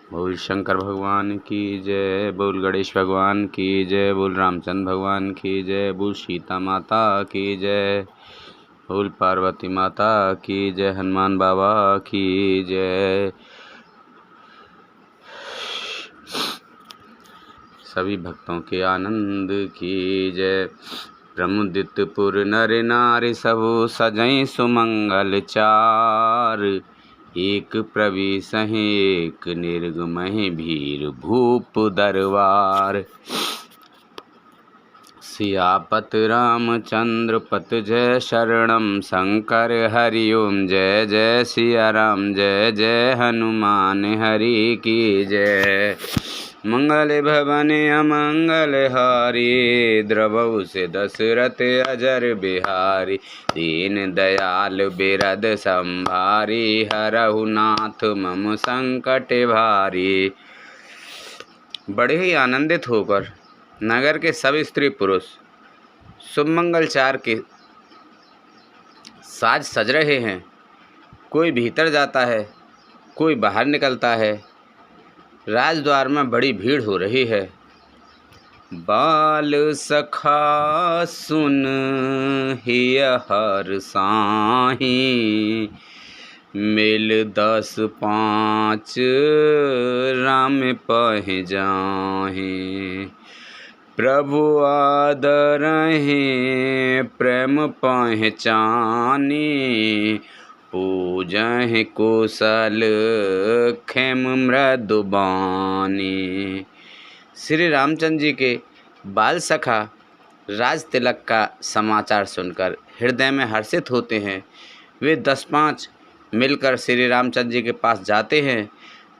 बोल शंकर भगवान की जय, बोल गणेश भगवान की जय, बोल रामचंद्र भगवान की जय, बोल सीता माता की जय, बोल पार्वती माता की जय, हनुमान बाबा की जय। सभी भक्तों के आनंद की जय। प्रमुदित पुर नर नारी सबु सजई सुमंगल चार, एक प्रविशहि एक निर्गमहि भीर भूप दरबार। सियापत रामचंद्र पत जय शरणम शंकर हरि ओम जय जय सिया राम जय जय हनुमान हरि की जय। मंगल भवन अमंगल हारी, द्रवहु से दशरथ अजर बिहारी। दीन दयाल बिरद संभारी, हरहु नाथ मम संकट भारी। बड़े ही आनंदित होकर नगर के सब स्त्री पुरुष शुभमंगल चार के साज सज रहे हैं। कोई भीतर जाता है, कोई बाहर निकलता है। राजद्वार में बड़ी भीड़ हो रही है। बाल सखा सुन हिय हर साही, मिल 10 5 राम पह जाहि। प्रभु आदरहि प्रेम पहचानी, पूजहि कुशल खेम मृदुबानी। श्री रामचंद्र जी के बाल सखा राज तिलक का समाचार सुनकर हृदय में हर्षित होते हैं। वे 10-5 मिलकर श्री रामचंद्र जी के पास जाते हैं।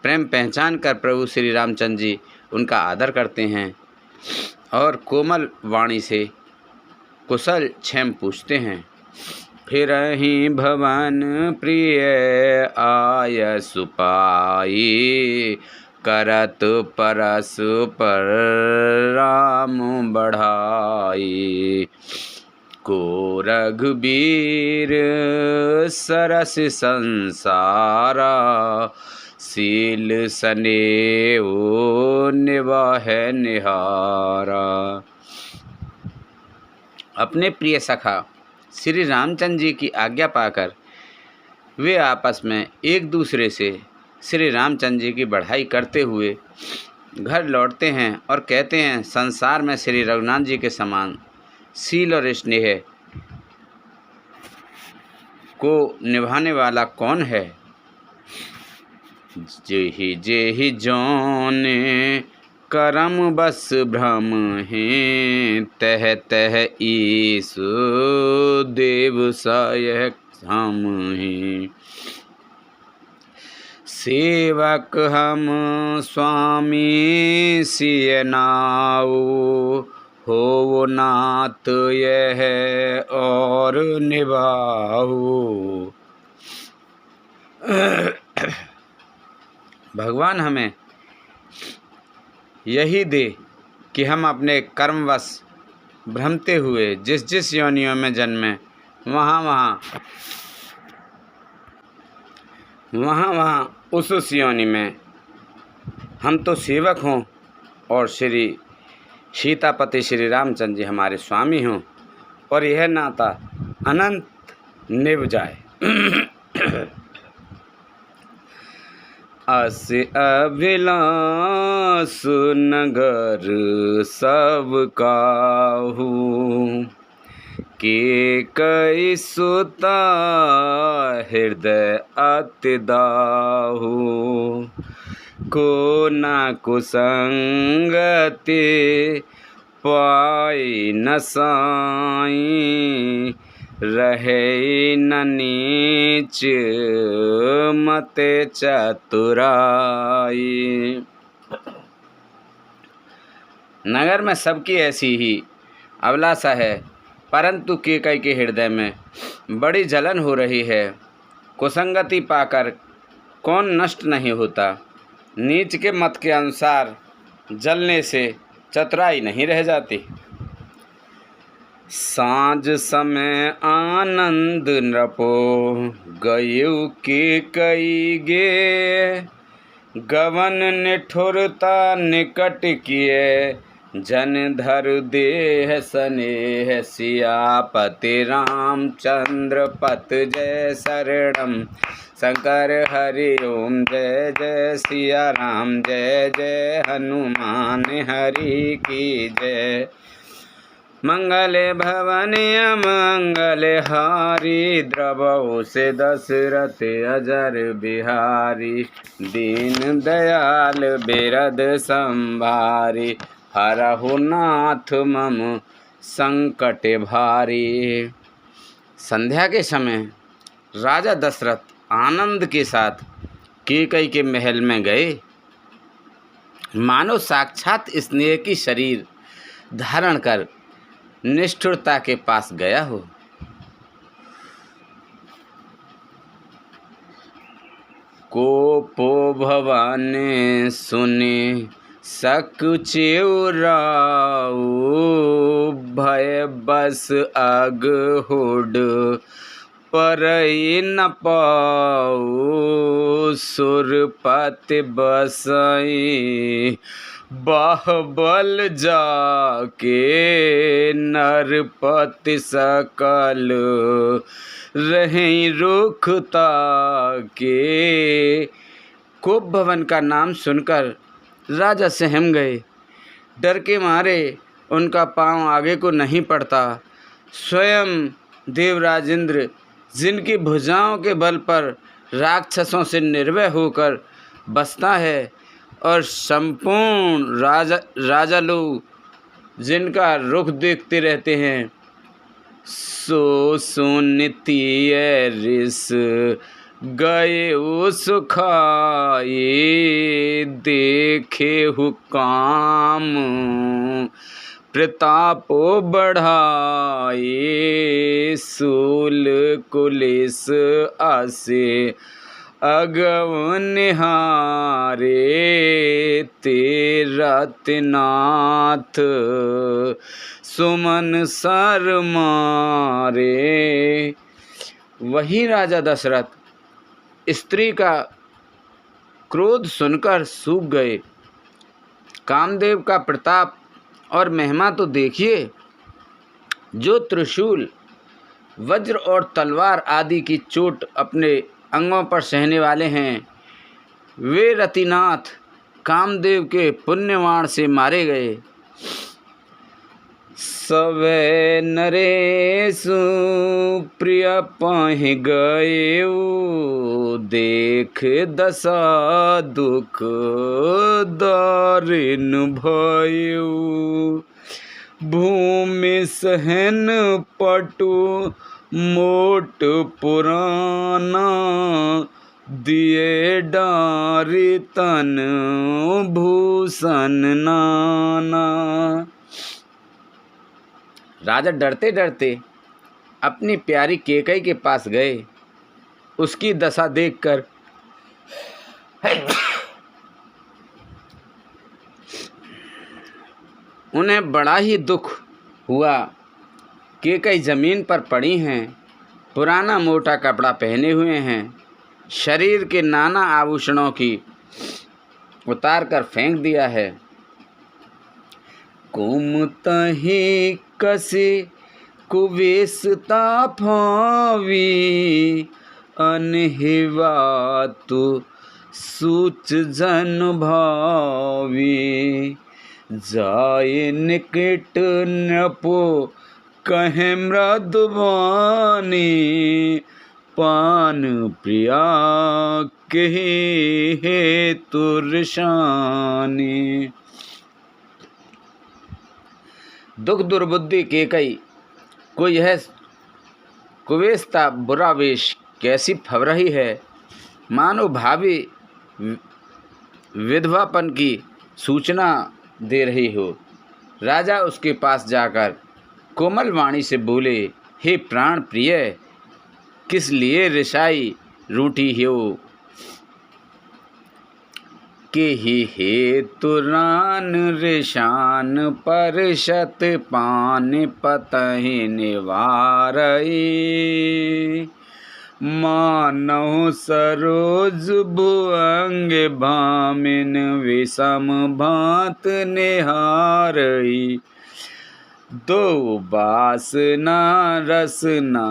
प्रेम पहचान कर प्रभु श्री रामचंद्र जी उनका आदर करते हैं और कोमल वाणी से कुशल क्षेम पूछते हैं। फिरहि भवन प्रिय आय सुपाई, करत परस पर राम बढ़ाई। को रघुबीर सरस संसारा, सील सनेऊ निवाह निहारा। अपने प्रिय सखा श्री रामचंद्र जी की आज्ञा पाकर वे आपस में एक दूसरे से श्री रामचंद्र जी की बढ़ाई करते हुए घर लौटते हैं और कहते हैं, संसार में श्री रघुनाथ जी के समान सील और स्नेह को निभाने वाला कौन है। जेहि जेहि जौने करम बस भ्रम हैं, तह तह ईसु देव सहायक हम हैं। सेवक हम स्वामी सिय नाऊ, हो नाथ यह और निभाऊ। भगवान हमें यही दे कि हम अपने कर्मवश भ्रमते हुए जिस जिस योनियों में जन्मे वहाँ उस योनि में हम तो सेवक हों और श्री सीतापति श्री रामचंद्र जी हमारे स्वामी हों और यह नाता अनंत निभ जाए। अस अभिलाष नगर सब काहू, के कई सुता हृदय अति दाहू। को न कुसंगति पाई न साई, रहे न नीच मते चतुराई। नगर में सबकी ऐसी ही अभिलाषा है, परंतु केकई के हृदय में बड़ी जलन हो रही है। कुसंगति पाकर कौन नष्ट नहीं होता। नीच के मत के अनुसार जलने से चतुराई नहीं रह जाती। सांझ समय आनंद नृपो, गयु के कई गे, गवन निठुरता निकट किए, जन धर देह स्नेह सियापति रामचंद्र पत जय शरणम। शंकर हरि ओम जय जय सिया राम, जय जय हनुमान हरि की जय। मंगले भवने अमंगल हारी, द्रवहु से दशरथ अजर बिहारी। दीन दयाल बिरद संभारी, हरहु नाथ मम संकट भारी। संध्या के समय राजा दशरथ आनंद के साथ कैकई के महल में गए, मानो साक्षात स्नेह की शरीर धारण कर निष्ठुरता के पास गया हो। कोपो भवन सुने सकुचेउ राउ, भय बस अगहुड परई न पाऊ। सुरपति बसई बाहुबल जाके, नरपति सकल रहीं रुखता के। कोप भवन का नाम सुनकर राजा सहम गए। डर के मारे उनका पांव आगे को नहीं पड़ता। स्वयं देवराज इंद्र, जिनकी भुजाओं के बल पर राक्षसों से निर्भय होकर बसता है, और संपूर्ण राजा लोग जिनका रुख देखते रहते हैं, सो सुनितिय रिस गए सुखाए। देखे हुकाम प्रतापो बढ़ाए, सूल कुलिस आसे अगव निहारे। तेरथनाथ सुमन सर मारे। वही राजा दशरथ स्त्री का क्रोध सुनकर सूख गए। कामदेव का प्रताप और महिमा तो देखिए। जो त्रिशूल, वज्र और तलवार आदि की चोट अपने अंगों पर सहने वाले हैं, वे रतिनाथ कामदेव के पुण्यवाण से मारे गए। सवे नरेशु प्रिय पाहि गए, देख दशा दुख दारिन भयो। भूमि सहन पटु मोट पुराना, दिए डारी तन भूषण नाना। राजा डरते डरते अपनी प्यारी कैकई के पास गए। उसकी दशा देखकर उन्हें बड़ा ही दुख हुआ। कैकई जमीन पर पड़ी हैं, पुराना मोटा कपड़ा पहने हुए हैं, शरीर के नाना आभूषणों की उतार कर फेंक दिया है। कुमतहि कसे कुवेशता फावी, अनहिवा तु सूच जन भावी। जाय निकट नपो कहे मृदुवानी, पान प्रिया कहे हेतु ऋषानी। दुख दुर्बुद्धि कैकई को यह कुवेशता बुरा वेश कैसी फब रही है, मानो भावी विधवापन की सूचना दे रही हो। राजा उसके पास जाकर कोमल वाणी से बोले, हे प्राण प्रिय, किस लिए रिसाई रूठी हो। के ही हेतु रान रिशान परशत पान पतहि निवारई। मानहु सरोज भुअंग भामिन विषम भांत निहारई। दो बासना रसना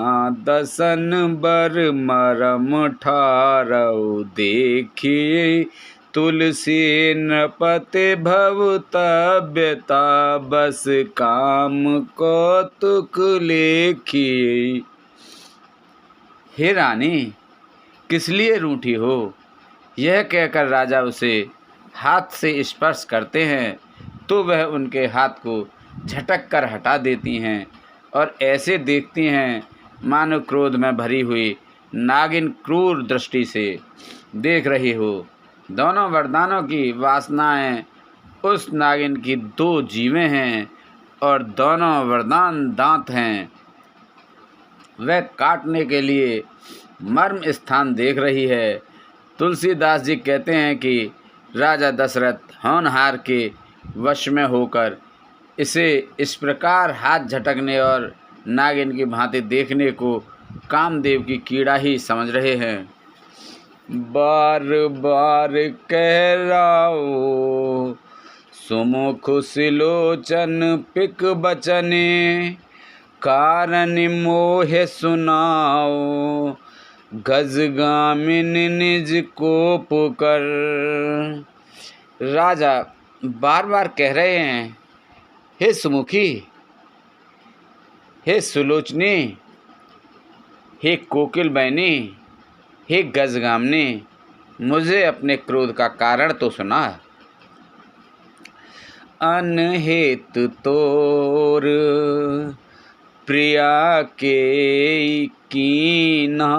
दसन बर मरम ठारऊ। देखिए तुलसी नृपति भवतव्यता बस काम कौतुक लेखिए। हे रानी, किस लिए रूठी हो? यह कहकर राजा उसे हाथ से स्पर्श करते हैं तो वह उनके हाथ को झटक कर हटा देती हैं और ऐसे देखती हैं मानो क्रोध में भरी हुई नागिन क्रूर दृष्टि से देख रही हो। दोनों वरदानों की वासनाएं उस नागिन की दो जीवें हैं और दोनों वरदान दांत हैं। वह काटने के लिए मर्म स्थान देख रही है। तुलसीदास जी कहते हैं कि राजा दशरथ होनहार के वश में होकर इसे इस प्रकार हाथ झटकने और नागिन की भांति देखने को कामदेव की कीड़ा ही समझ रहे हैं। बार बार कह राओ सुमुख सिलोचन पिक बचने। कारण मोह सुनाओ गजगामिन निज कोप कर। राजा बार बार कह रहे हैं, हे सुमुखी, हे सुलोचनी, हे कोकिल बहनी, हे गजगामिनी, मुझे अपने क्रोध का कारण तो सुना। अनहेत तोर प्रिया के कीना।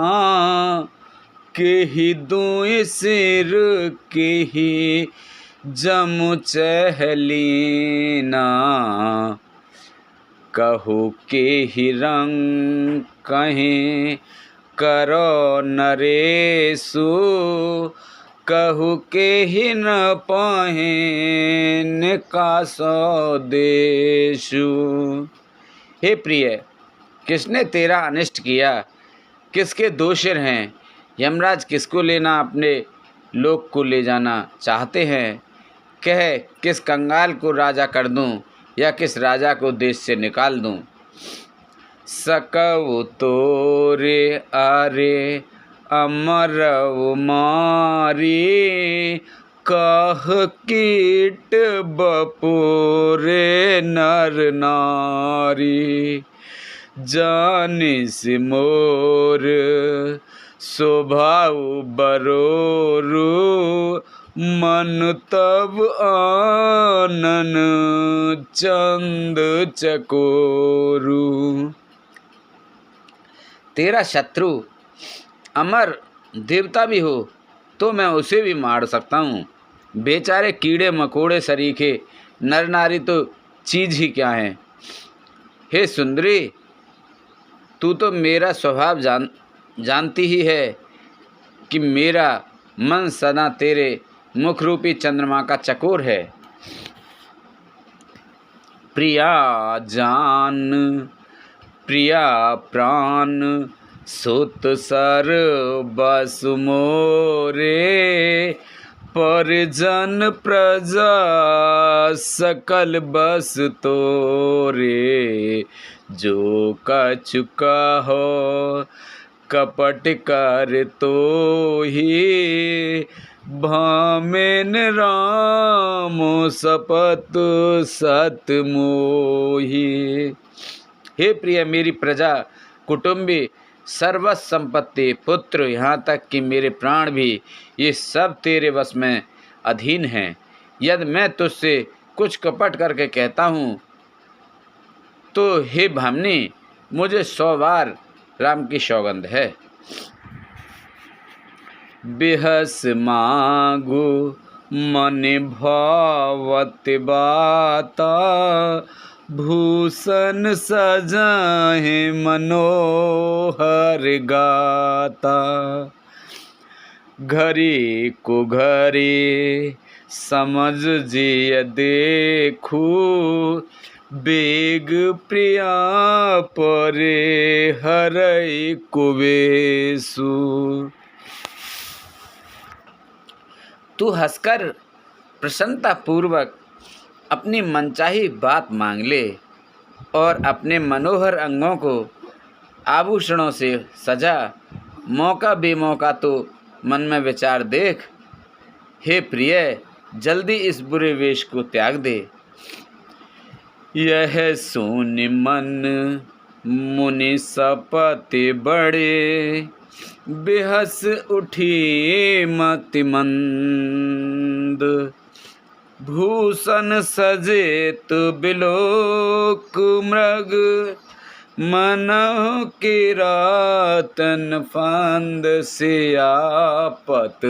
केहि दुई सिर केहि जमु चहलीना। कहु केहि रंग कहें करो नरेशु। कहु केहि न पाहें कासो देशु। हे प्रिय, किसने तेरा अनिष्ट किया? किसके दो सिर हैं? यमराज किसको लेना अपने लोक को ले जाना चाहते हैं? कह, किस कंगाल को राजा कर दूं या किस राजा को देश से निकाल दूं? सकव तोरे आरे अमरव मारी। कह कीट बपुरे नर नारी। जानिस मोर स्वभाव बरोरु। मन तब आनन चंद चकोरु। तेरा शत्रु अमर देवता भी हो तो मैं उसे भी मार सकता हूँ। बेचारे कीड़े मकोड़े सरीखे नर नारी तो चीज ही क्या हैं। हे सुंदरी, तू तो मेरा स्वभाव जानती ही है कि मेरा मन सदा तेरे मुख रूपी चंद्रमा का चकोर है। प्रिया जान प्रिया प्राण सुत सर बस मोरे। परिजन प्रजा सकल बस तोरे। जो कछु कहो कपट कर तो ही। भामेन राम सपत सत मोही। हे प्रिय, मेरी प्रजा, कुटुंबी, सर्वस्व संपत्ति, पुत्र, यहाँ तक कि मेरे प्राण भी, ये सब तेरे वश में अधीन हैं। यदि मैं तुझसे कुछ कपट करके कहता हूँ तो हे भामिनी, मुझे 100 बार राम की सौगंध है। बिहस मांगू मन भावत बाता। भूषण सजाहे मनोहर गाता। घरी को घरी समझ जिय देखू। बेग प्रिया परे हरई कुबेसु। तू हंसकर प्रसन्नता पूर्वक अपनी मनचाही बात मांग ले और अपने मनोहर अंगों को आभूषणों से सजा। मौका बेमौका तो मन में विचार देख। हे प्रिय, जल्दी इस बुरे वेश को त्याग दे। यह सुन मन मुनि सपति बड़े, बेहस उठी मति मंद। भूषण सजेत बिलोक मृग, मनहु किरातन फांद। सियापत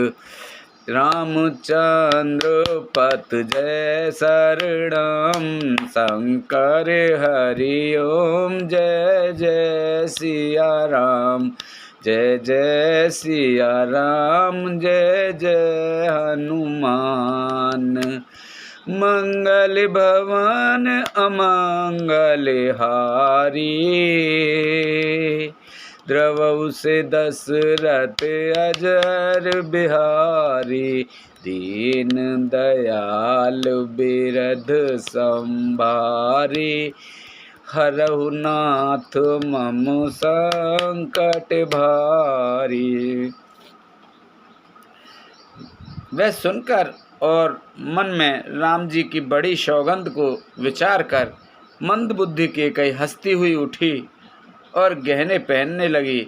रामचंद्र पत जय शरणम, शंकर हरि ओम जय जय सिया राम। जय जय सिया राम, जय जय हनुमान। मंगल भवन अमंगल हारी, द्रवहु से दशरथ अजर बिहारी। दीन दयाल बिरध संभारी, हरहु नाथ मम संकट भारी। वह सुनकर और मन में राम जी की बड़ी सौगंध को विचार कर मंद बुद्धि के कई हंसती हुई उठी और गहने पहनने लगी,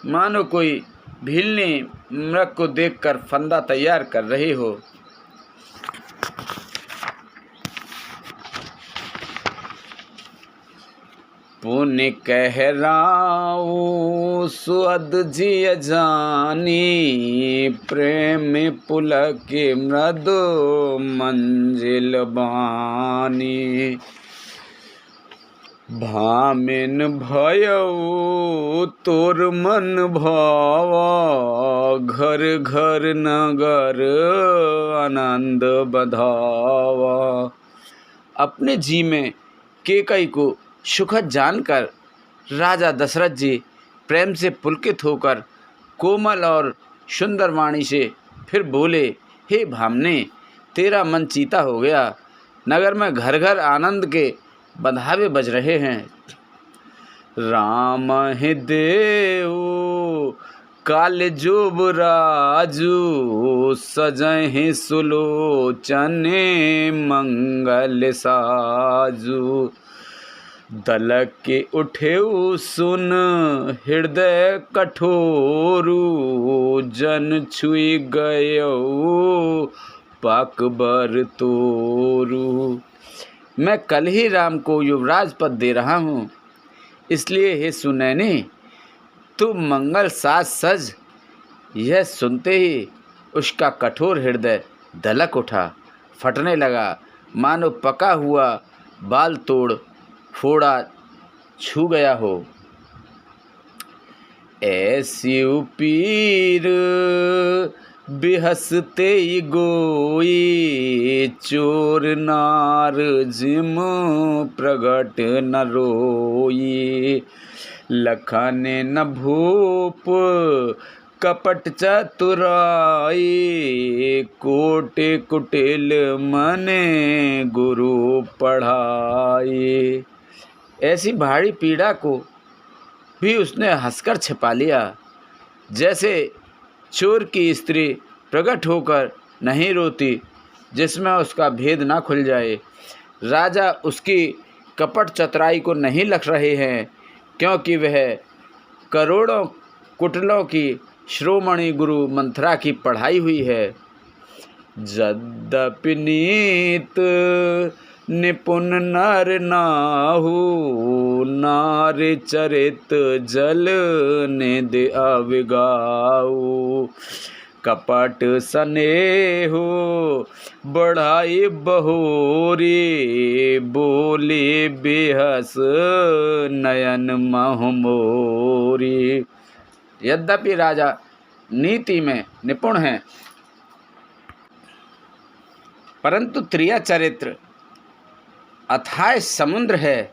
मानो कोई भीलनी मृग को देखकर फंदा तैयार कर रही हो। पुण्य कह राऊ सुअद जिय जानी, प्रेम पुलक मृदु मंजिल बानी। भामिन भयऊ तोर मन भावा, घर घर नगर आनंद बधावा। अपने जी में केकई को सुखद जानकर राजा दशरथ जी प्रेम से पुलकित होकर कोमल और सुंदर वाणी से फिर बोले, हे भामने, तेरा मन चीता हो गया। नगर में घर घर आनंद के बंधावे बज रहे हैं। राम ही देव काल जुब राजू, सजहि सुलोचने मंगल साजू। दलक के उठेऊ सुन हृदय कठोरू, जन छुई गयऊ पाकबर तोरू। मैं कल ही राम को युवराज पद दे रहा हूँ, इसलिए हे सुनैनी तू मंगल साज सज। यह सुनते ही उसका कठोर हृदय दलक उठा, फटने लगा, मानो पका हुआ बाल तोड़ फोड़ा छू गया हो। ऐसी पीर बिहसते गोई, चोर नार जिम प्रगट न रोई। लखन न भूप कपट चतुराई, कोटि कुटिल मने गुरु पढ़ाई। ऐसी भारी पीड़ा को भी उसने हंसकर छिपा लिया, जैसे चोर की स्त्री प्रकट होकर नहीं रोती जिसमें उसका भेद ना खुल जाए। राजा उसकी कपट चतुराई को नहीं लख रहे हैं, क्योंकि वह करोड़ों कुटिलों की शिरोमणि गुरु मंथरा की पढ़ाई हुई है। यद्यपि नीत निपुण नर नाहु, नार चरित जल निध अविगाऊ। कपट स्नेहो बढ़ाई बहोरी, बोले बेहस नयन महमोरी। यद्यपि राजा नीति में निपुण हैं, परंतु त्रिया चरित्र अथाह समुद्र है,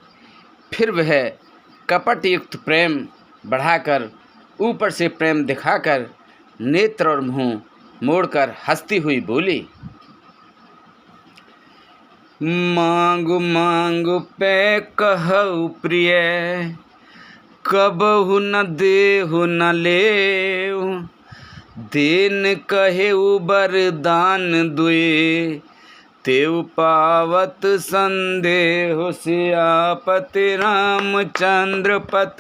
फिर वह कपट युक्त प्रेम बढ़ाकर, ऊपर से प्रेम दिखाकर, नेत्र और मुँह मोड़कर हंसती हुई बोली, मांगु मांगु पे कहु प्रिय, कबहु न देहु न लेऊ, देन कहेउ बरदान दुए, तेउ पावत संदेह सियापति रामचंद्र पत,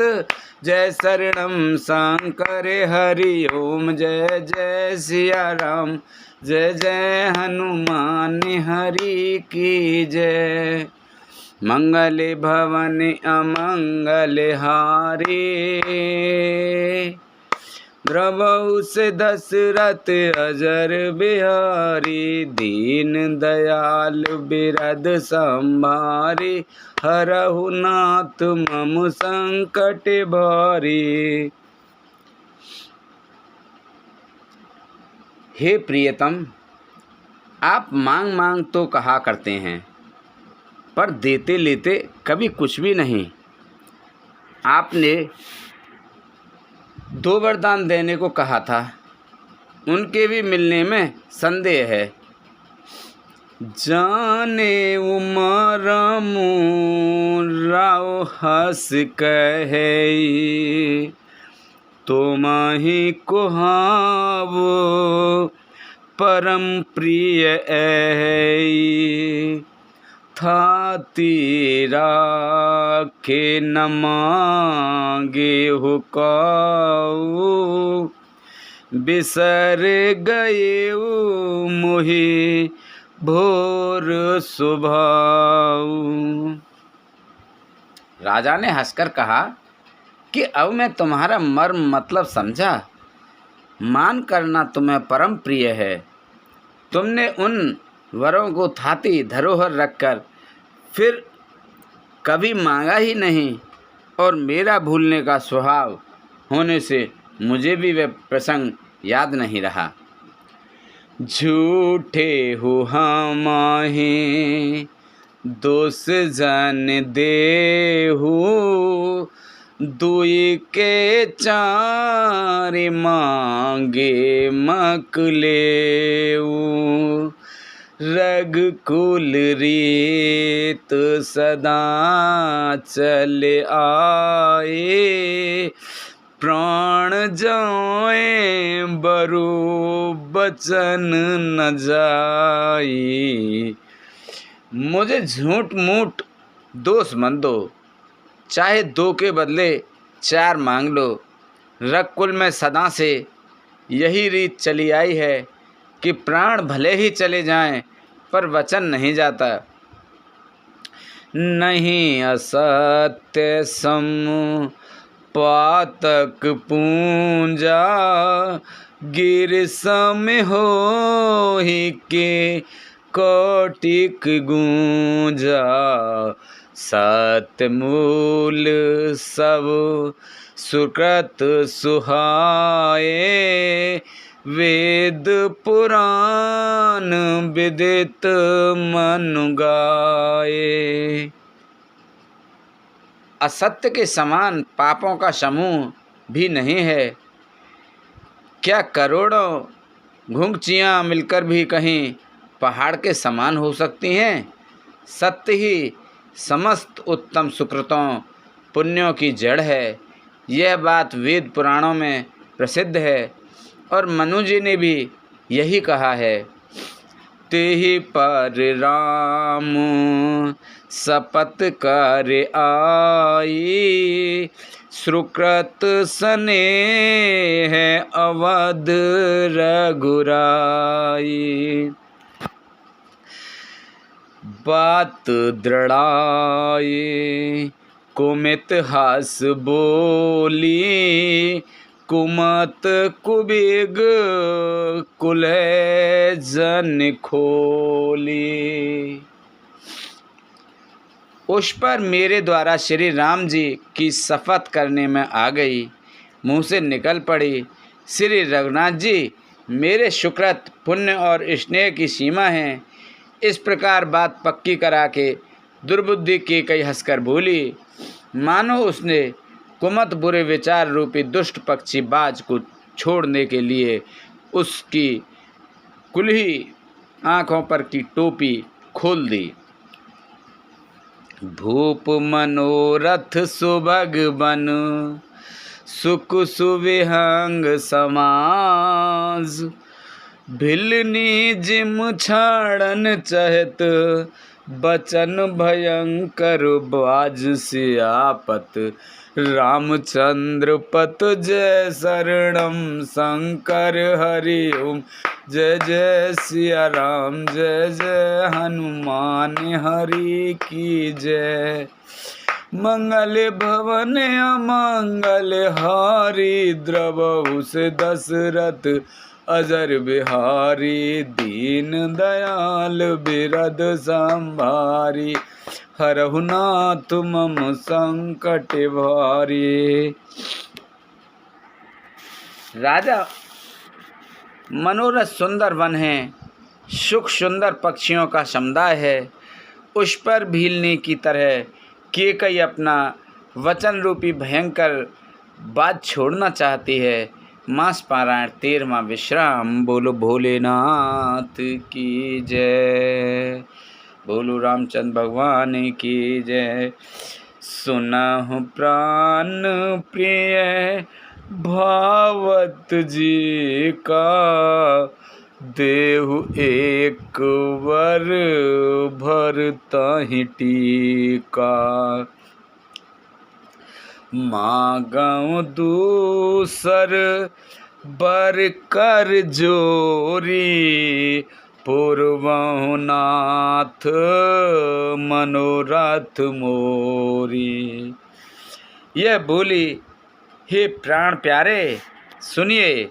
जय शरणम शंकर हरि ओम, जय जय सिया राम, जय जय हनुमान हरि की जय। मंगल भवन अमंगल हारी, द्रवहु से दशरथ अजर बिहारी, दीन दयाल बिरद संभारी, हरहु नाथ मम संकट भारी। हे प्रियतम, आप मांग मांग तो कहा करते हैं, पर देते लेते कभी कुछ भी नहीं। आपने 2 वरदान देने को कहा था, उनके भी मिलने में संदेह है। जाने उमरमु राव हस कहे, तुमहि कुहावो परम प्रिय ऐ, था तेरा के न मांगे हो काऊ, बिसर गए मोहि भोर सुभाऊ। राजा ने हंसकर कहा कि अब मैं तुम्हारा मर्म मतलब समझा। मान करना तुम्हें परम प्रिय है। तुमने उन वरों को थाती धरोहर रखकर फिर कभी मांगा ही नहीं, और मेरा भूलने का स्वभाव होने से मुझे भी वह प्रसंग याद नहीं रहा। झूठे हो हमाहि दोष जन देहु, दुई के चार मांगे मकलेऊ, रघुकुल रीत सदा चल आए, प्राण जाए बरु बचन न जाई। मुझे झूठ मूठ दोष मत दो, चाहे 2 के बदले 4 मांग लो। रघुकुल में सदा से यही रीत चली आई है कि प्राण भले ही चले जाएं, पर वचन नहीं जाता। नहीं असत्य सम पातक पूंजा, गिर सम हो ही के कोटिक गूंजा, सतमूल सब सुकृत सुहाए, वेद पुराण विदित मनु गाए। असत्य के समान पापों का समूह भी नहीं है। क्या करोड़ों घुंघचियाँ मिलकर भी कहीं पहाड़ के समान हो सकती हैं? सत्य ही समस्त उत्तम सुकृतों पुण्यों की जड़ है। यह बात वेद पुराणों में प्रसिद्ध है, और मनु जी ने भी यही कहा है। तेहि पर राम शपथ कर आई, सुकृत स्नेह अवध रघुराई। बात दृढ़ाई कुमित हास बोली, कुमत कुबिग कुलय जन खोली। उस पर मेरे द्वारा श्री राम जी की शपथ करने में आ गई, मुँह से निकल पड़ी, श्री रघुनाथ जी मेरे सुकृत पुण्य और स्नेह की सीमा हैं। इस प्रकार बात पक्की करा के दुर्बुद्धि केकई हंसकर बोली, मानो उसने कुमत बुरे विचार रूपी दुष्ट पक्षी बाज को छोड़ने के लिए उसकी कुल्ही आंखों पर की टोपी खोल दी। भूप मनोरथ सुभग बन सुख सुविहंग समाज, भिलनी जिम छाड़न चहत बचन भयंकर बाज सियापत, रामचंद्र पत जय शरणम शंकर हरि ओम, जय जय सिया राम जय जय हनुमान हरि की जय। मंगल भवन अमंगल हारी, द्रवहु से दशरथ अजर बिहारी, दीन दयाल बिरद संभारी, हरहु नाथ मम संकट भारी। राजा, मनोरथ सुंदर वन है, सुख सुंदर पक्षियों का समुदाय है। उस पर भीलने की तरह केकई अपना वचन रूपी भयंकर बात छोड़ना चाहती है। मास पारायण 13वां विश्राम। बोलो भोलेनाथ की जय, बोलो रामचंद्र भगवान की जय। सुनहु प्राण प्रिय भावत जी का, देहु एक वर भरताहि टीका, मांगऊ दूसर बर कर जोरी, पूर्वहु नाथ मनोरथ मोरी। यह बोली, हे प्राण प्यारे सुनिए,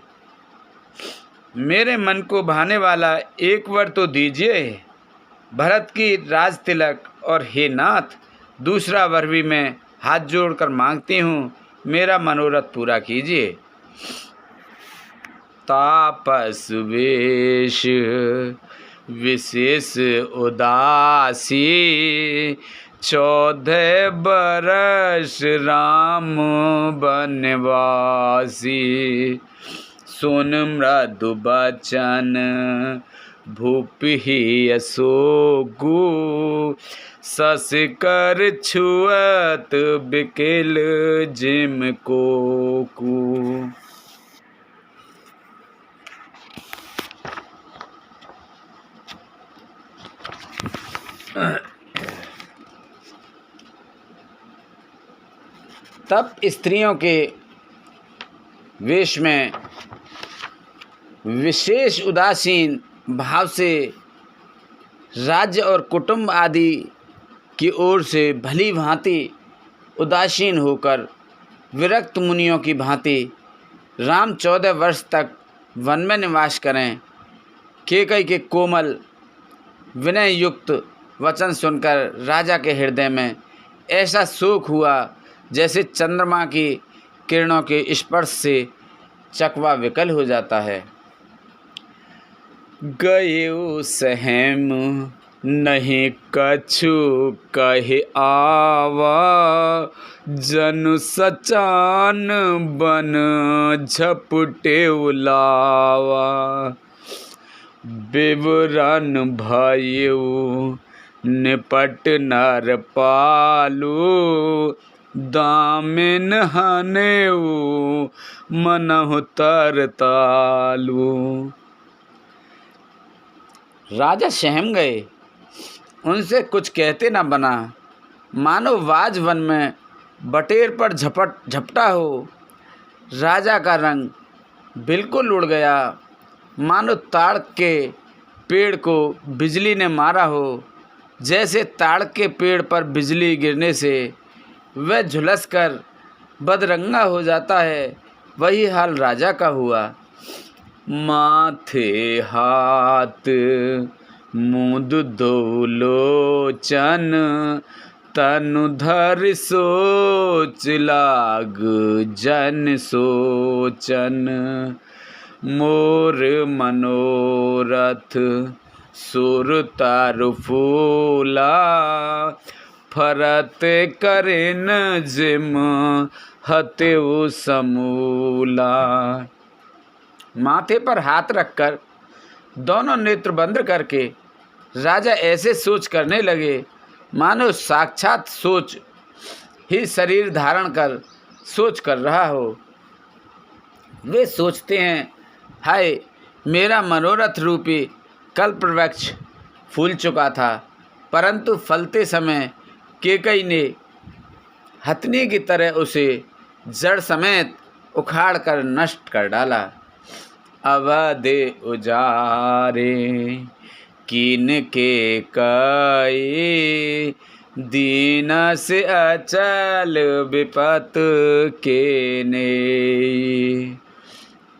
मेरे मन को भाने वाला एक वर तो दीजिए, भरत की राज तिलक, और हे नाथ दूसरा वर भी मैं हाथ जोड़कर मांगती हूँ, मेरा मनोरथ पूरा कीजिए। तापस वेश विशेष उदासी, 14 बरस राम बनवासी, सुन मृदु बचन भूपि अशोकु, सस कर छुअत बिकिल जिम कोकु। तब स्त्रियों के वेश में विशेष उदासीन भाव से राज्य और कुटुंब आदि की ओर से भली भांति उदासीन होकर विरक्त मुनियों की भांति राम 14 वर्ष तक वन में निवास करें। केकई के कोमल विनय युक्त वचन सुनकर राजा के हृदय में ऐसा शोक हुआ जैसे चंद्रमा की किरणों के स्पर्श से चकवा विकल हो जाता है। गयो सहम नहीं कछु कहे आवा, जनु सचान बन झपटे उलावा, विवरण भयो निपट नर पालू, दामिन हनेऊ मनहु तरतालू। राजा सहम गए, उनसे कुछ कहते न बना, मानो वाज वन में बटेर पर झपटा हो। राजा का रंग बिल्कुल उड़ गया, मानो ताड़ के पेड़ को बिजली ने मारा हो। जैसे ताड़ के पेड़ पर बिजली गिरने से वह झुलसकर बदरंगा हो जाता है, वही हाल राजा का हुआ। माथे हाथ मुंद दो लोचन, तनु धर सोच लाग जन सोचन, मोर मनोरथ सुर तारु फूला, फरत करेन जिम हतेउ समूला। माथे पर हाथ रखकर दोनों नेत्र बंद करके राजा ऐसे सोच करने लगे मानो साक्षात सोच ही शरीर धारण कर सोच कर रहा हो। वे सोचते हैं, हाय मेरा मनोरथ रूपी कल्प वृक्ष फूल चुका था, परंतु फलते समय कैकेयी ने हथनी की तरह उसे जड़ समेत उखाड़ कर नष्ट कर डाला। अवधे उजारे कीन कैकेयी, दीन से अचल विपत केने।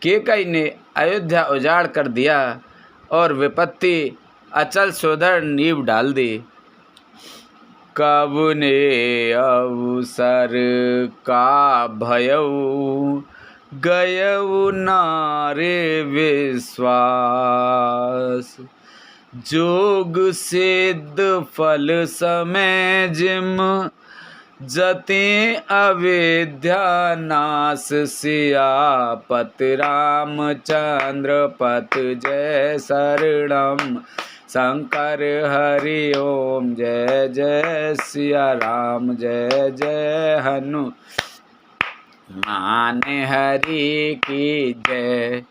कैकेयी ने अयोध्या उजाड़ कर दिया और विपत्ति अचल सुदृढ़ नींव डाल दी। कवने अवसर का भयउ गयउ नारे विश्वास, जोग सिद्ध फल समय जिम जते अविद्या नाश। सियापत रामचंद्र पत जय शरणम शंकर हरि ओम। जय जय सिया राम जय जय हनुमान हरि की जय।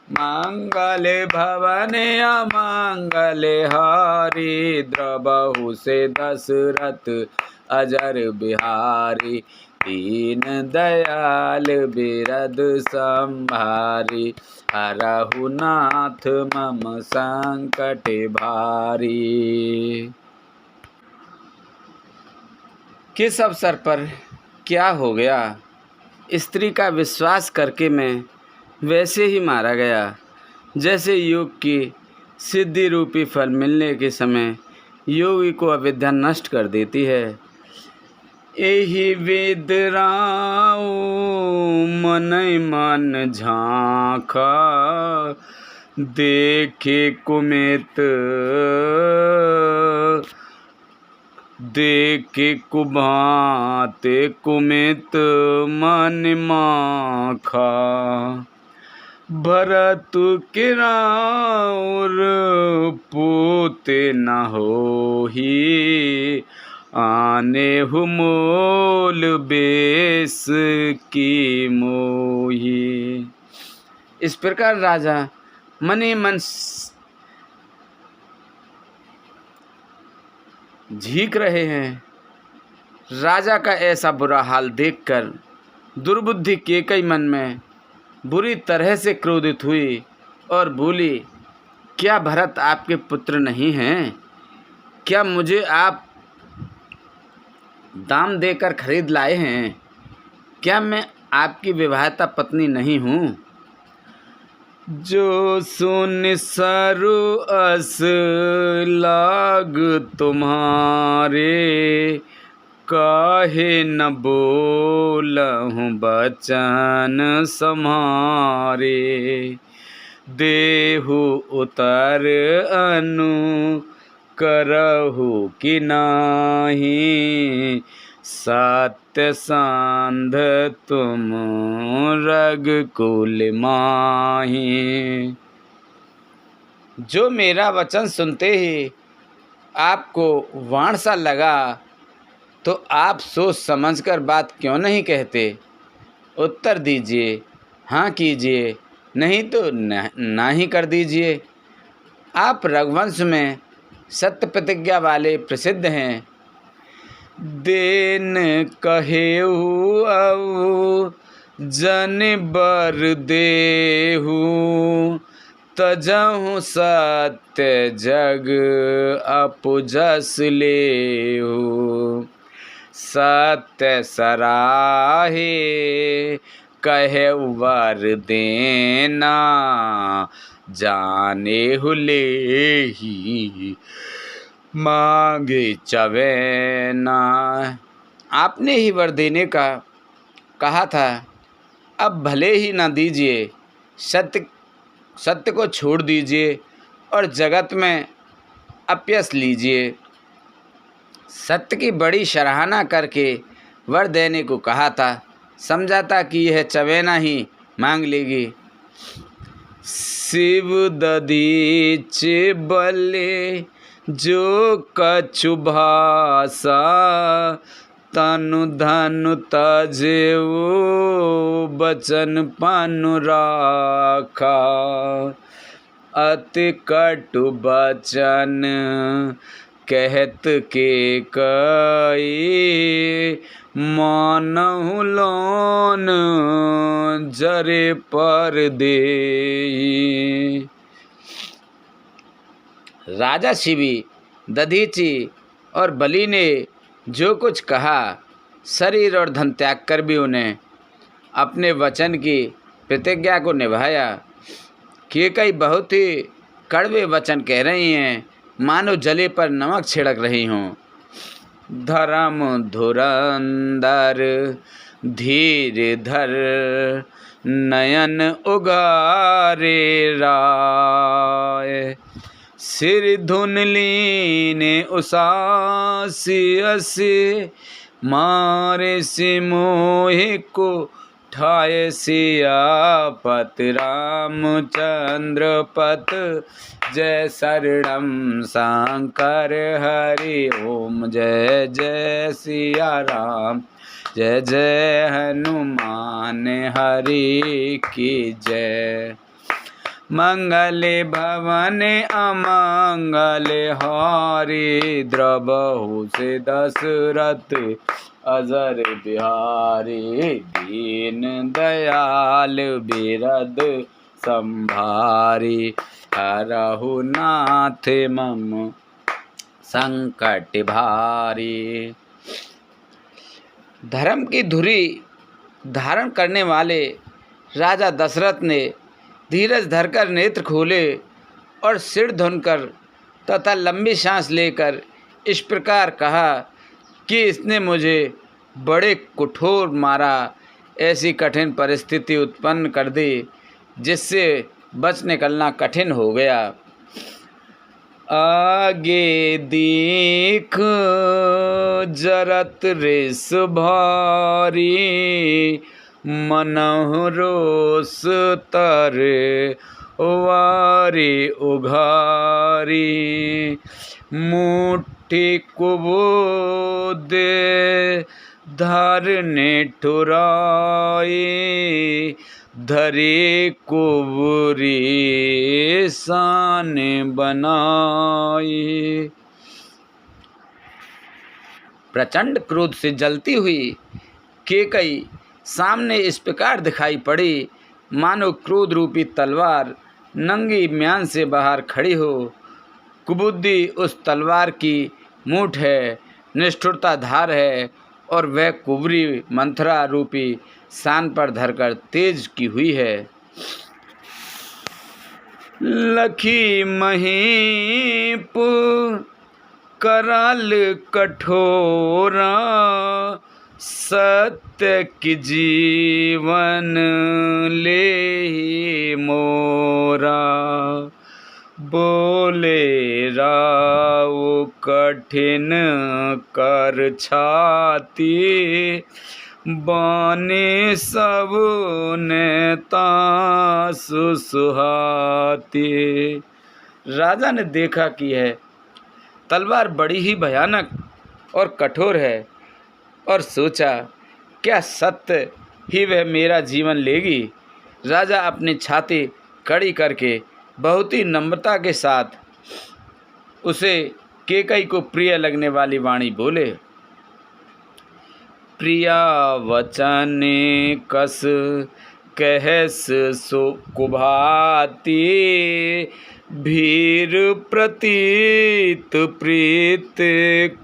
मंगल भवन अमंगल हारी, द्रवहु से दशरथ अजर बिहारी। दीन दयाल बिरद संभारी, हरहु नाथ मम संकट भारी। किस अवसर पर क्या हो गया? स्त्री का विश्वास करके मैं वैसे ही मारा गया जैसे योग की सिद्धि रूपी फल मिलने के समय योगी को अविद्या नष्ट कर देती है। एहि विदराऊ मनई मन झांका, देखे कुमित देखे कुभाते कुमित मन माखा। भरत किराउर पूते न होही, आने हु मोल बेस की मोही। इस प्रकार राजा मन ही मन झीक रहे हैं। राजा का ऐसा बुरा हाल देखकर दुर्बुद्धि कैकेयी मन में बुरी तरह से क्रोधित हुई और बोली, क्या भरत आपके पुत्र नहीं हैं? क्या मुझे आप दाम देकर खरीद लाए हैं? क्या मैं आपकी विवाहिता पत्नी नहीं हूँ? जो सुन सरु अस लाग तुम्हारे, काहे न बोलहु बचन सम्हारे। देहु उतर अनु करहु कि नाही, सत्य सांध तुम रघुकुल माही। जो मेरा वचन सुनते ही आपको वाण सा लगा तो आप सोच समझकर बात क्यों नहीं कहते? उत्तर दीजिए, हाँ कीजिए, नहीं तो ना ही कर दीजिए। आप रघुवंश में सत्य प्रतिज्ञा वाले प्रसिद्ध हैं। देन कहेहु अउ जन बर देहु, तजहु सत्य जग अपुजस लेहु। सत्य सराहे कहेहु वर देना, जानेहु लेहि मांगे चवैना। आपने ही वर देने का कहा था, अब भले ही ना दीजिए, सत्य को छोड़ दीजिए और जगत में अपयश लीजिए। सत्य की बड़ी सराहना करके वर देने को कहा था। समझा था कि यह चवेना ही मांग लेगी। शिव दधीच बले जो कछु भाषा, तनु धनु तजेऊ बचन पानु राखा। अति कटु बचन कहत के कई, मानहु लोन जरे पर देई। राजा शिवी, दधीची और बलि ने जो कुछ कहा, शरीर और धन त्याग कर भी उन्हें अपने वचन की प्रतिज्ञा को निभाया। कैकेयी बहुत ही कड़वे वचन कह रही हैं, मानो जले पर नमक छिड़क रही हों। धर्म धुरंधर धीर धर, नयन उगारे राय। सिर धुन लीने उसासी असी, मारे से मोहि को ठाय सियापत। रामचंद्र पत जय शरणम शंकर हरि ओम। जय जय सिया राम, जय जय हनुमान हरि की जय। मंगल भवन अमंगल हारी, द्रवहु से दशरथ अजर बिहारी। दीन दयाल बिरद संभारी, हरहु नाथ मम संकट भारी। धर्म की धुरी धारण करने वाले राजा दशरथ ने धीरज धरकर नेत्र खोले और सिर धुनकर तथा लंबी सांस लेकर इस प्रकार कहा कि इसने मुझे बड़े कठोर मारा, ऐसी कठिन परिस्थिति उत्पन्न कर दी जिससे बच निकलना कठिन हो गया। आगे देख जरत रिस भारी, मनहु रोष तर वारी उघारी। मुट्ठी कुबोदे धरने ठुराई, धरे कुबरी सान बनाई। प्रचंड क्रोध से जलती हुई कैकेयी सामने इस प्रकार दिखाई पड़ी, मानो क्रोध रूपी तलवार नंगी म्यान से बाहर खड़ी हो। कुबुद्धि उस तलवार की मूठ है, निष्ठुरता धार है और वह कुबरी मंथरा रूपी सान पर धरकर तेज की हुई है। लखी महीप कराल कठोरा, सत्य की जीवन ले मोरा। बोले राव कठिन कर छाती, बाने सब नेता सुहाती। राजा ने देखा कि यह तलवार बड़ी ही भयानक और कठोर है और सोचा, क्या सत्य ही वह मेरा जीवन लेगी। राजा अपनी छाती कड़ी करके बहुत ही नम्रता के साथ उसे कैकेयी को प्रिय लगने वाली वाणी बोले। प्रिया वचन कस कहस सो कुभाती, भीर प्रतीत प्रीत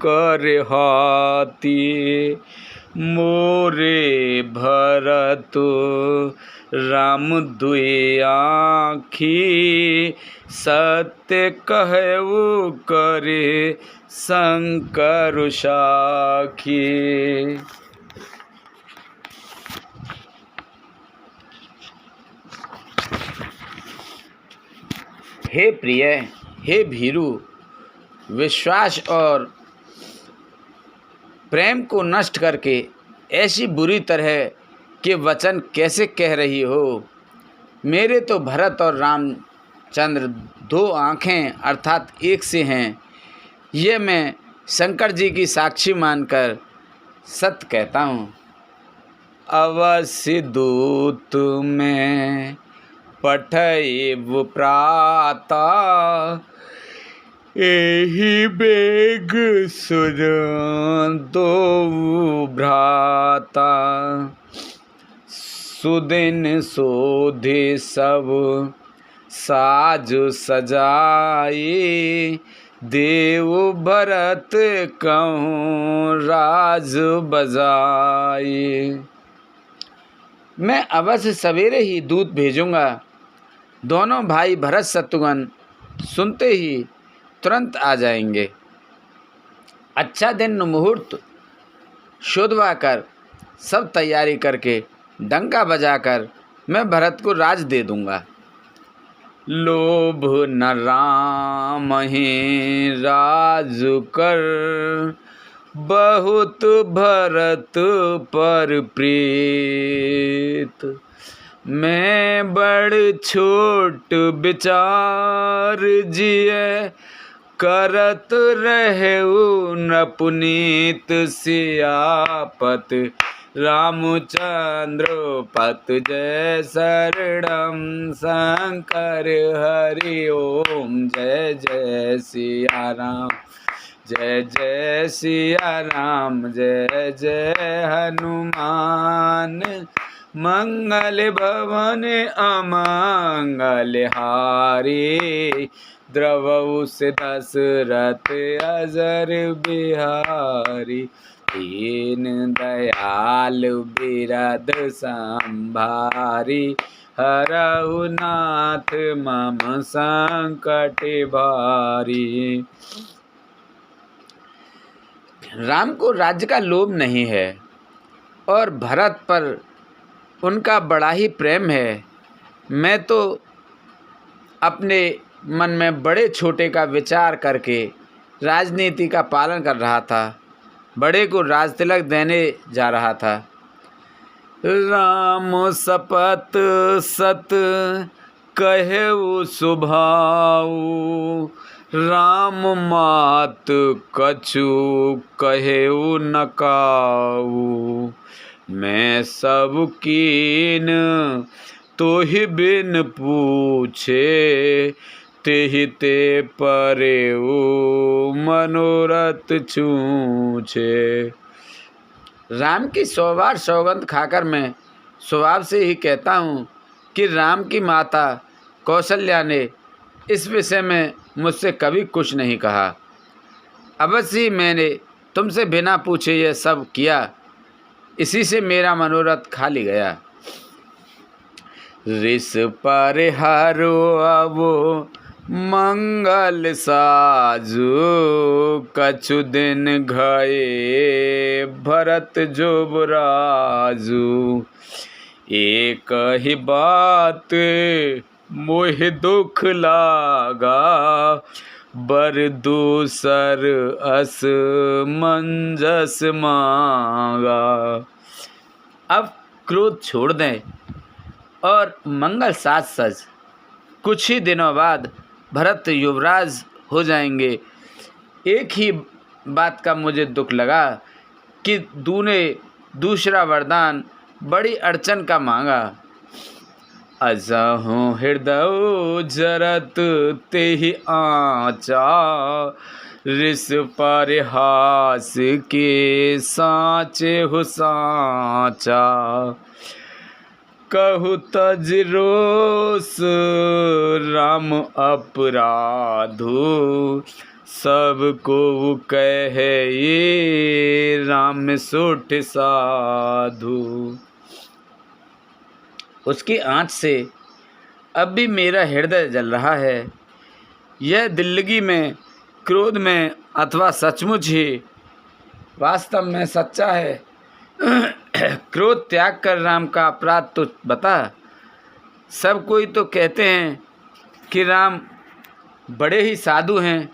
कर हाती। मोरे भरत राम दुई आँखी, सत्य कहऊ करे शंकर साखी। हे प्रिय, हे भीरु, विश्वास और प्रेम को नष्ट करके ऐसी बुरी तरह के वचन कैसे कह रही हो। मेरे तो भरत और रामचंद्र दो आँखें अर्थात एक से हैं, ये मैं शंकर जी की साक्षी मानकर सत्य कहता हूँ। अवश्य दूत में पठैव प्राता, एहि बेग सुर दो भ्राता। सुदिन सोधे सब साज सजाए, देव भरत कहूँ राज बजाए। मैं अवश्य सवेरे ही दूत भेजूँगा। दोनों भाई भरत शत्रुघ्न सुनते ही तुरंत आ जाएंगे। अच्छा दिन मुहूर्त शोधवा कर सब तैयारी करके डंका बजाकर मैं भरत को राज दे दूँगा। लोभ न राम ही राज कर, बहुत भरत पर प्रीत। मैं बड़ छोट विचार जिय, करत रहु न पुनीत। सियापत रामचंद्र पत जय शरणम, शंकर हरि ओम। जय जय सिया राम, जय जय सिया राम, जय जय हनुमान। मंगल भवन अमंगल हारी, द्रवहु से दशरथ अजर बिहारी। दीन दयाल बिरद संभारी, हरहु नाथ मम संकट भारी। राम को राज्य का लोभ नहीं है और भरत पर उनका बड़ा ही प्रेम है। मैं तो अपने मन में बड़े छोटे का विचार करके राजनीति का पालन कर रहा था, बड़े को राज तिलक देने जा रहा था। राम सपत सत कहेउ सुभाऊ, राम मात कछु कहेउ न काऊ। मैं सब कीन तोहि बिन पूछे, तेहि ते परेउ मनोरथ छूछे। राम की 100 बार सौगंध खाकर मैं स्वभाव से ही कहता हूँ कि राम की माता कौशल्या ने इस विषय में मुझसे कभी कुछ नहीं कहा। अवश्य ही मैंने तुमसे बिना पूछे यह सब किया, इसी से मेरा मनोरथ खाली गया। रिस परिहारो अबो मंगल साजु, कछु दिन गए भरत जुबराजु। एक ही बात मोहि दुख लागा, बर दूसर अस मंजस मांगा। अब क्रोध छोड़ दें और मंगल साज सज। कुछ ही दिनों बाद भरत युवराज हो जाएंगे। एक ही बात का मुझे दुख लगा कि तूने दूसरा वरदान बड़ी अड़चन का मांगा। अजहु हृदय जरत तेहि आचा, रिस परिहास के साचे हो साचा। कहु तज रोष राम अपराधु, सब को कहे ये राम सोठ साधु। उसकी आँच से अब भी मेरा हृदय जल रहा है। यह दिल्लगी में, क्रोध में अथवा सचमुच ही वास्तव में सच्चा है। क्रोध त्याग कर राम का अपराध तो बता। सब कोई तो कहते हैं कि राम बड़े ही साधु हैं।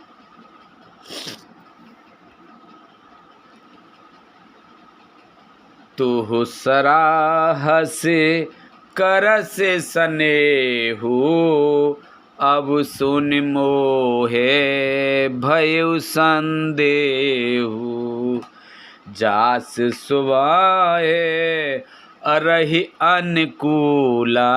तुहु सराहस करस सनेहु, अब सुन मोहे भयउ संदेहु। जास सुवाए अरहि अनुकूला,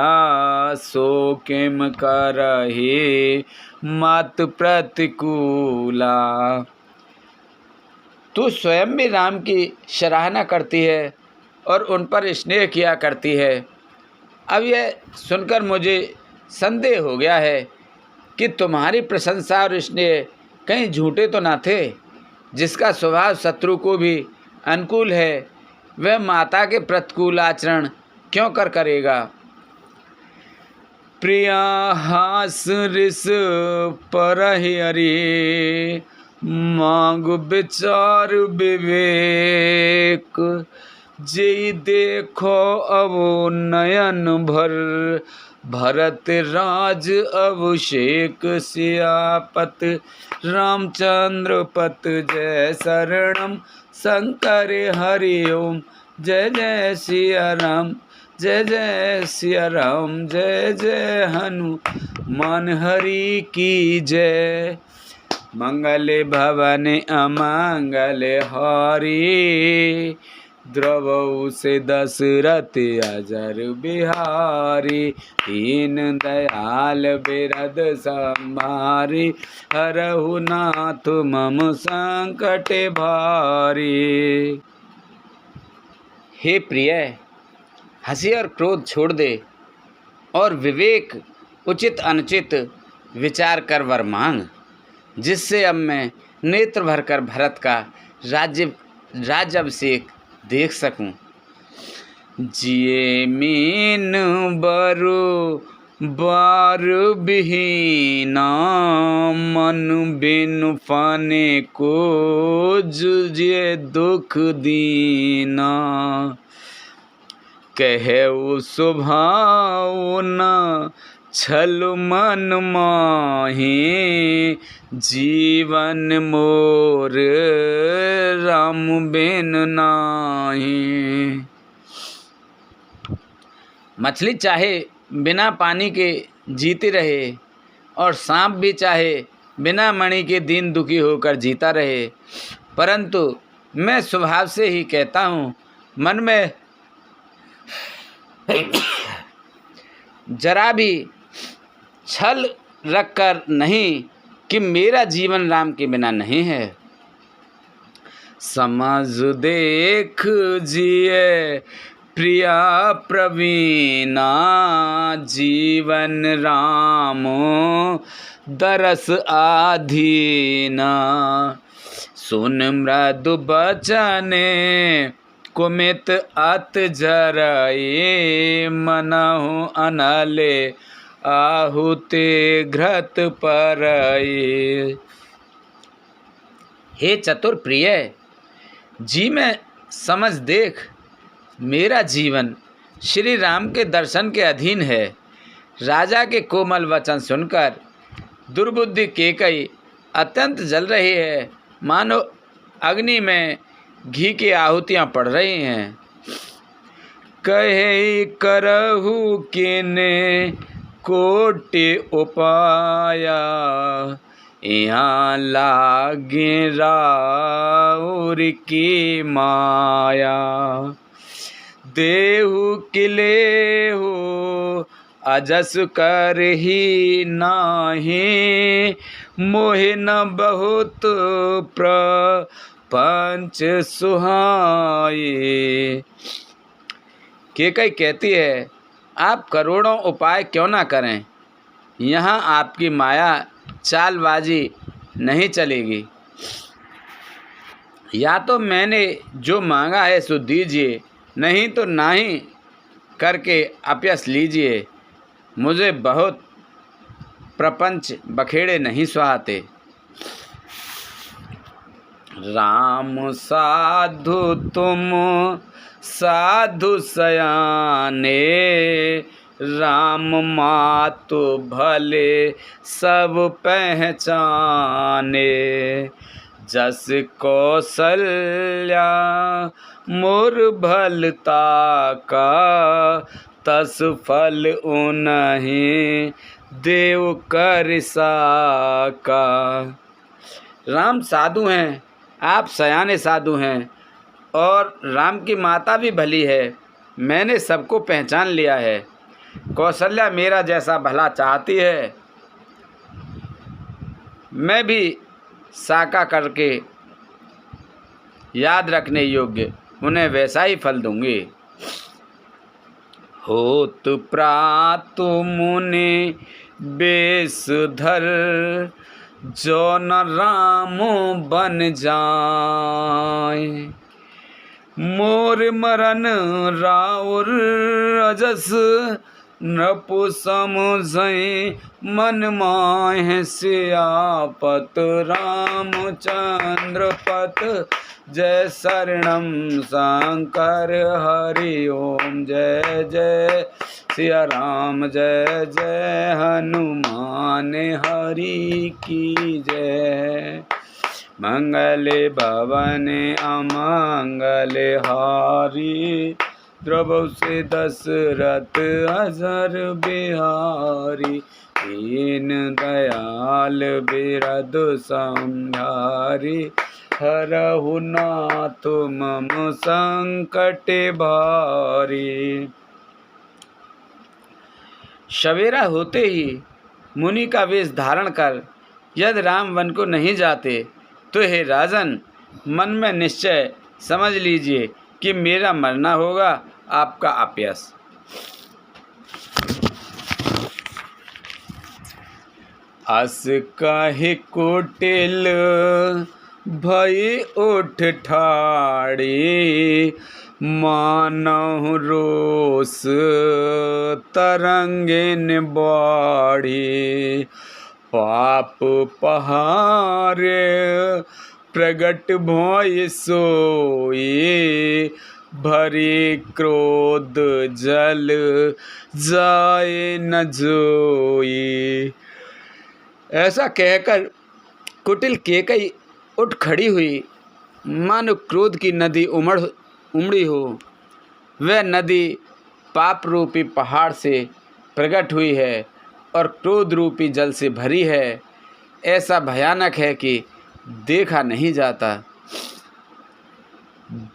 सो किम करहि मत प्रतिकूला। तू स्वयं भी राम की सराहना करती है और उन पर स्नेह किया करती है। अब यह सुनकर मुझे संदेह हो गया है कि तुम्हारी प्रशंसा और स्नेह कहीं झूठे तो ना थे। जिसका स्वभाव शत्रु को भी अनुकूल है, वह माता के प्रतिकूल आचरण क्यों करेगा। प्रिया हास रिस परहि हरि, मांग विचार विवेक। जे देखो अब नयन भर, भरत राज अभिषेक। सियापत रामचंद्र पत जय शरणम, शंकर हरि ओम। जय जय सिया राम, जय जय सिया राम, जय जय हनुमान हरि की जय। मंगल भवन अमंगल हारी, द्रवउ से दशरथ अजर बिहारी। दीन दयाल बिरद संभारी, हरहु नाथ मम संकट भारी। हे प्रिय, हंसी और क्रोध छोड़ दे और विवेक उचित अनुचित विचार कर वर मांग, जिससे अब मैं नेत्र भरकर भरत का राज्याभिषेक देख सकूं। जिये मीन बरु बार बिहीना, मन बिनु फाने को जुझे दुख दीना। कहु स्वभाव न छल मन माही, जीवन मोर राम बिन नाही। मछली चाहे बिना पानी के जीती रहे और सांप भी चाहे बिना मणि के दीन दुखी होकर जीता रहे, परंतु मैं स्वभाव से ही कहता हूँ, मन में जरा भी छल रखकर नहीं कि मेरा जीवन राम के बिना नहीं है। समझ देख जिए प्रिया प्रवीणा, जीवन राम दरस आधीना। सुन मृदु बचने कुमित अत जरई, मनहु अनले आहुति घृत परई। हे चतुर प्रिय, जी में समझ देख, मेरा जीवन श्री राम के दर्शन के अधीन है। राजा के कोमल वचन सुनकर दुर्बुद्धि केकई अत्यंत जल रही है, मानो अग्नि में घी की आहुतियाँ पड़ रही हैं। कहे करहु किने कोटि उपाया, यहाँ लागे राउर की माया। देहु किलेहु अजस कर ही नाही, मोहि न बहुत प्रपंच सुहाए। केकई कहती है, आप करोड़ों उपाय क्यों ना करें, यहाँ आपकी माया चालबाजी नहीं चलेगी। या तो मैंने जो मांगा है सो दीजिए, नहीं तो नाही करके अपयस लीजिए। मुझे बहुत प्रपंच बखेड़े नहीं सुहाते। राम साधु तुम साधु सयाने, राम मातु भले सब पहचाने। जस कौशल्या मोर भलता का, तस फल उन्हें देव कर साका। राम साधु हैं, आप सयाने साधु हैं, और राम की माता भी भली है। मैंने सबको पहचान लिया है। कौशल्या मेरा जैसा भला चाहती है, मैं भी साका करके याद रखने योग्य उन्हें वैसा ही फल दूंगी। होत प्रातु मुनि बेश धर, जो न राम बन जाए। मोर मरन राउर अजस, नृपु समझै मन माह। सियापत रामचंद्र पत, जय शरणम शंकर हरि ओम। जय जय सिया राम, जय जय हनुमान हरि की जय। मंगल भवन अमंगल हारी, द्रवहु से दशरथ अजर बिहारी। दीन दयाल बिरद संहारी, हरहु नाथ मम संकट भारी। सवेरा होते ही मुनि का वेश धारण कर यदि राम वन को नहीं जाते तो हे राजन, मन में निश्चय समझ लीजिए कि मेरा मरना होगा, आपका अपयश। अस कहि कुटिल भई उठ ठाड़ी, मानहु रोष तरंगिन बाढ़ी। पाप पहारे प्रगट भय सोई, भरी क्रोध जल जाए न जोई। ऐसा कहकर कुटिल केकई उठ खड़ी हुई, मानो क्रोध की नदी उमड़ी हो। वह नदी पाप रूपी पहाड़ से प्रकट हुई है और क्रोध रूपी जल से भरी है। ऐसा भयानक है कि देखा नहीं जाता।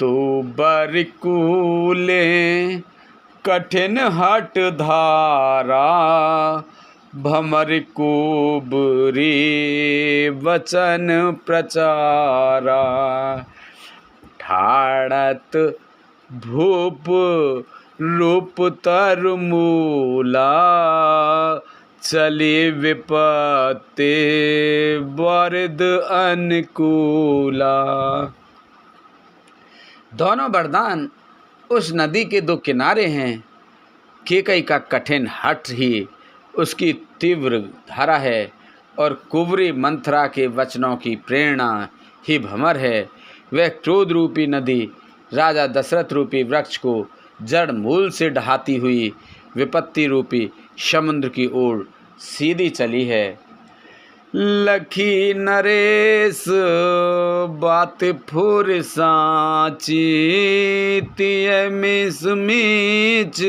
दो बरकूले कठिन हट धारा, भमर कुबरी वचन प्रचारा। ठाड़त भूप रूप तरमूला, चली विपत्ति वरद अनुकूला। दोनों वरदान उस नदी के दो किनारे हैं। केकई का कठिन हठ ही उसकी तीव्र धारा है और कुबरी मंथरा के वचनों की प्रेरणा ही भमर है। वह क्रोध रूपी नदी राजा दशरथ रूपी वृक्ष को जड़ मूल से ढहाती हुई विपत्ति रूपी समुद्र की ओर सीधी चली है। लखी नरेश बात फुर साची, तिय मिस मीच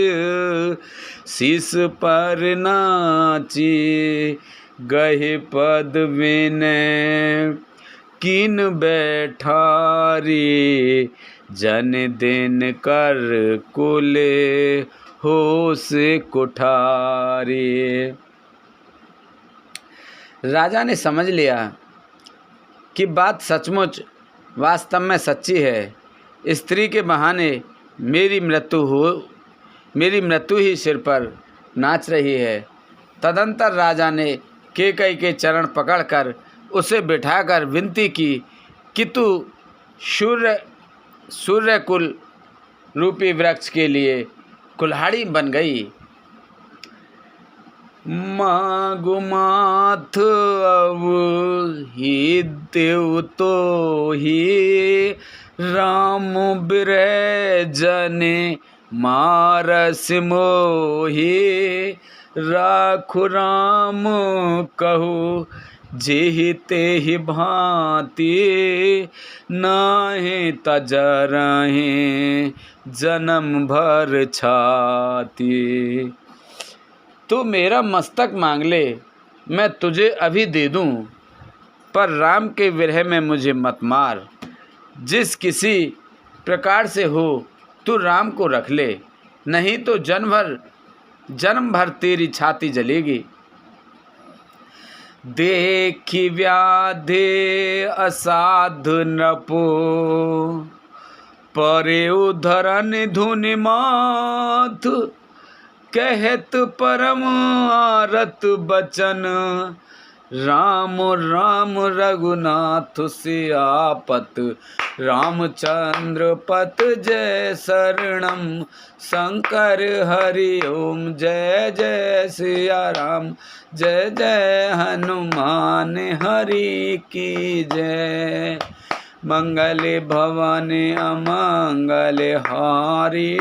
शीस पर नाची। गहि पद विनय कीन बैठारी, जन दिन कर कुले होश कुठारी। राजा ने समझ लिया कि बात सचमुच वास्तव में सच्ची है। स्त्री के बहाने मेरी मृत्यु ही सिर पर नाच रही है। तदंतर राजा ने केकई के चरण पकड़कर उसे बिठाकर विनती की कि तू सूर्यकुल रूपी वृक्ष के लिए कुल्हाड़ी बन गई। मागु माथ अब ही देव तो ही, राम बिरह जने मारस मोही। राखु राम कहु जेहि तेहि भांति नाहि तजरहि जन्म भर छाती। तू मेरा मस्तक मांग ले, मैं तुझे अभी दे दूं, पर राम के विरह में मुझे मत मार। जिस किसी प्रकार से हो तू राम को रख ले, नहीं तो जन्म भर तेरी छाती जलेगी। देखी व्याधि असाधु नृपो, परे उधरन धुनि माथ। कहत परम आरत बचन, राम राम रघुनाथ सियापत। रामचंद्र पत जय शरणम, शंकर हरि ओम जय जय सिया राम। जय जय हनुमान हरि की जय। मंगल भवन अमंगल हारी,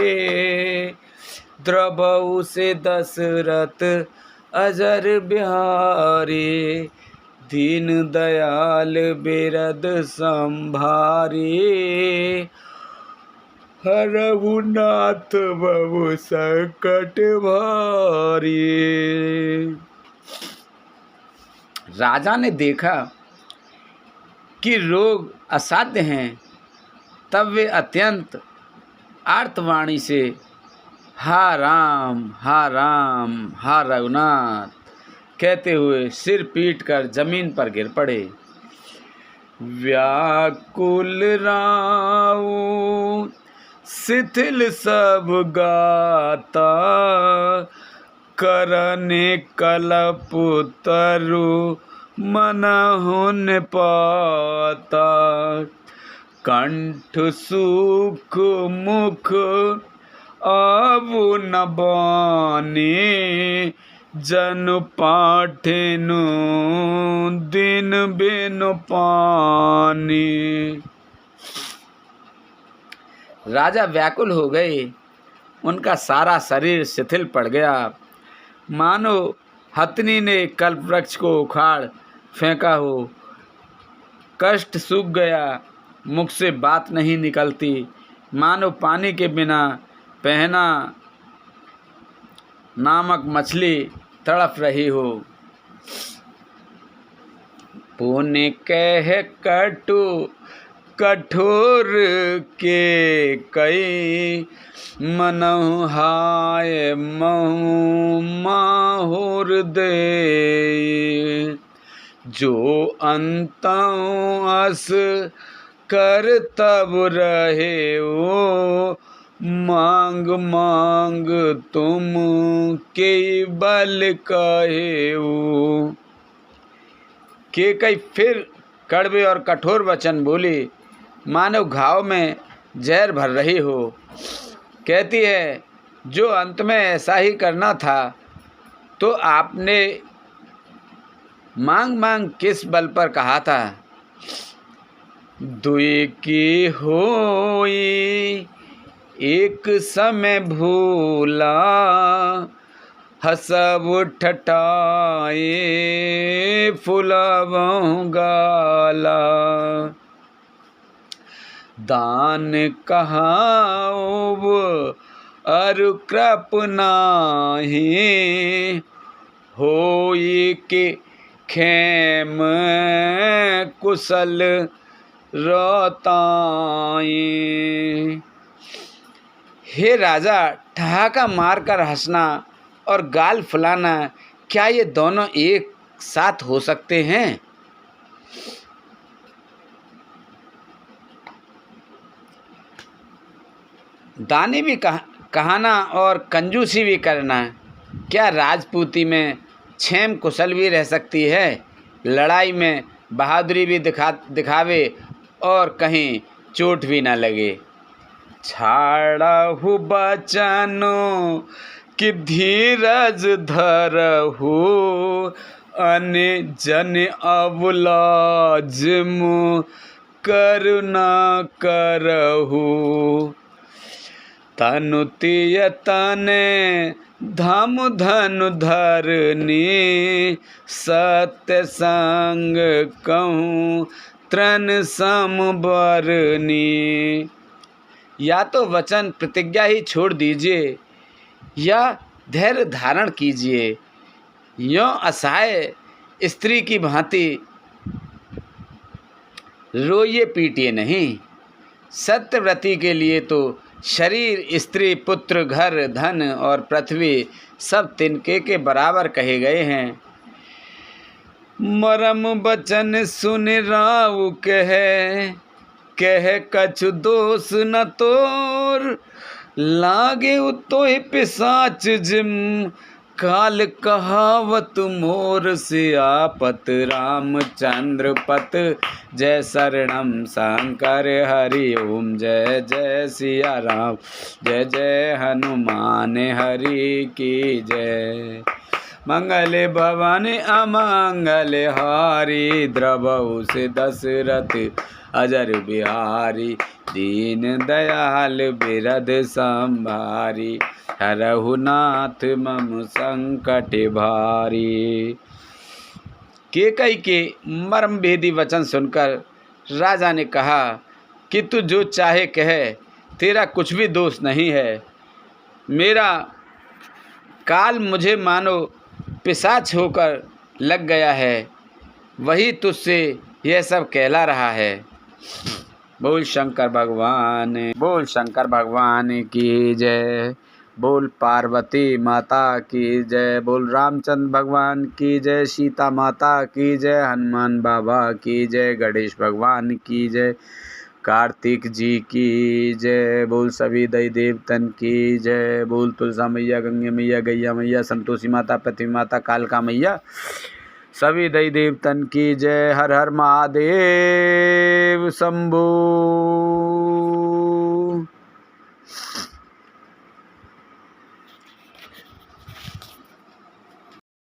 द्रवहु से दशरथ अजर बिहारी। दीन दयाल बिरद संभारी, हरहु नाथ बहु संकट भारी। राजा ने देखा कि रोग असाध्य हैं, तब वे अत्यंत आर्तवाणी से हा राम हा रघुनाथ कहते हुए सिर पीट कर जमीन पर गिर पड़े। व्याकुल राव शिथिल सब गाता, करने कलप तरु मनहु न पाता। कंठ सुख मुख आबु न बानी, जन पाठिनु दिन बिनु पानी। राजा व्याकुल हो गए, उनका सारा शरीर शिथिल पड़ गया, मानो हथनी ने कल्प वृक्ष को उखाड़ फेंका हो। कष्ट सूख गया, मुख से बात नहीं निकलती, मानो पानी के बिना पहना नामक मछली तड़प रही हो। पुण्य कह कटु कठोर के कई, मनहु हाय महु माहुर दे। जो अंतौ अस कर तब रहे हो, मांग मांग तुम के बल कहे हो। के कई फिर कड़वे और कठोर वचन बोली, मानो घाव में जहर भर रही हो। कहती है, जो अंत में ऐसा ही करना था तो आपने मांग मांग किस बल पर कहा था। दुई की होई एक समय भूला, हसबु ठठाए फुलावहु गाला। दान कहाओ अरु कृप नाही, होई के खेम कुशल रोताई। हे राजा, ठहाका मारकर हंसना और गाल फुलाना, क्या ये दोनों एक साथ हो सकते हैं। दानी भी कहाना और कंजूसी भी करना, क्या राजपूती में क्षेम कुशल भी रह सकती है। लड़ाई में बहादुरी भी दिखावे और कहीं चोट भी न लगे। छाड़हु बचनो कि धीरज धरहु, अने जन अबुलाज मु करुणा करहु। तनु तिय तने धाम धनु धरनी सत्य संग कहूँ तृण सम बरनी। या तो वचन प्रतिज्ञा ही छोड़ दीजिए या धैर्य धारण कीजिए। यों असहाय स्त्री की भांति रोइए पीटिए नहीं। सत्यव्रती के लिए तो शरीर, स्त्री, पुत्र, घर, धन और पृथ्वी सब तिनके के बराबर कहे गए हैं। मरम बचन सुन राउ कह कछु दोष न तोर। लागे उतोहि पिशाच जिम काल कहावत मोर। सियापत रामचंद्र पत जय शरणम शंकर हरि ओम। जय जय सिया राम जय जय हनुमान हरि की जय। मंगल भवन अमंगल हारी द्रवहु से दशरथ अजर बिहारी। दीन दयाल बिरध संभारी हरहु नाथ मम संकट भारी। केकई के मर्म भेदी वचन सुनकर राजा ने कहा कि तू जो चाहे कहे, तेरा कुछ भी दोष नहीं है। मेरा काल मुझे मानो पिशाच होकर लग गया है, वही तुझसे यह सब कहला रहा है। बोल शंकर भगवान की जय। बोल पार्वती माता की जय। बोल रामचंद्र भगवान की जय। सीता माता की जय। हनुमान बाबा की जय। गणेश भगवान की जय। कार्तिक जी की जय। बोल सभी दई देवतन की जय। बोल तुलसा मैया, गंगे मैया, गैया मैया, संतोषी माता, पृथ्वी माता, कालका मैया, सभी दई देवतन की जय। हर हर महादेव शंभू।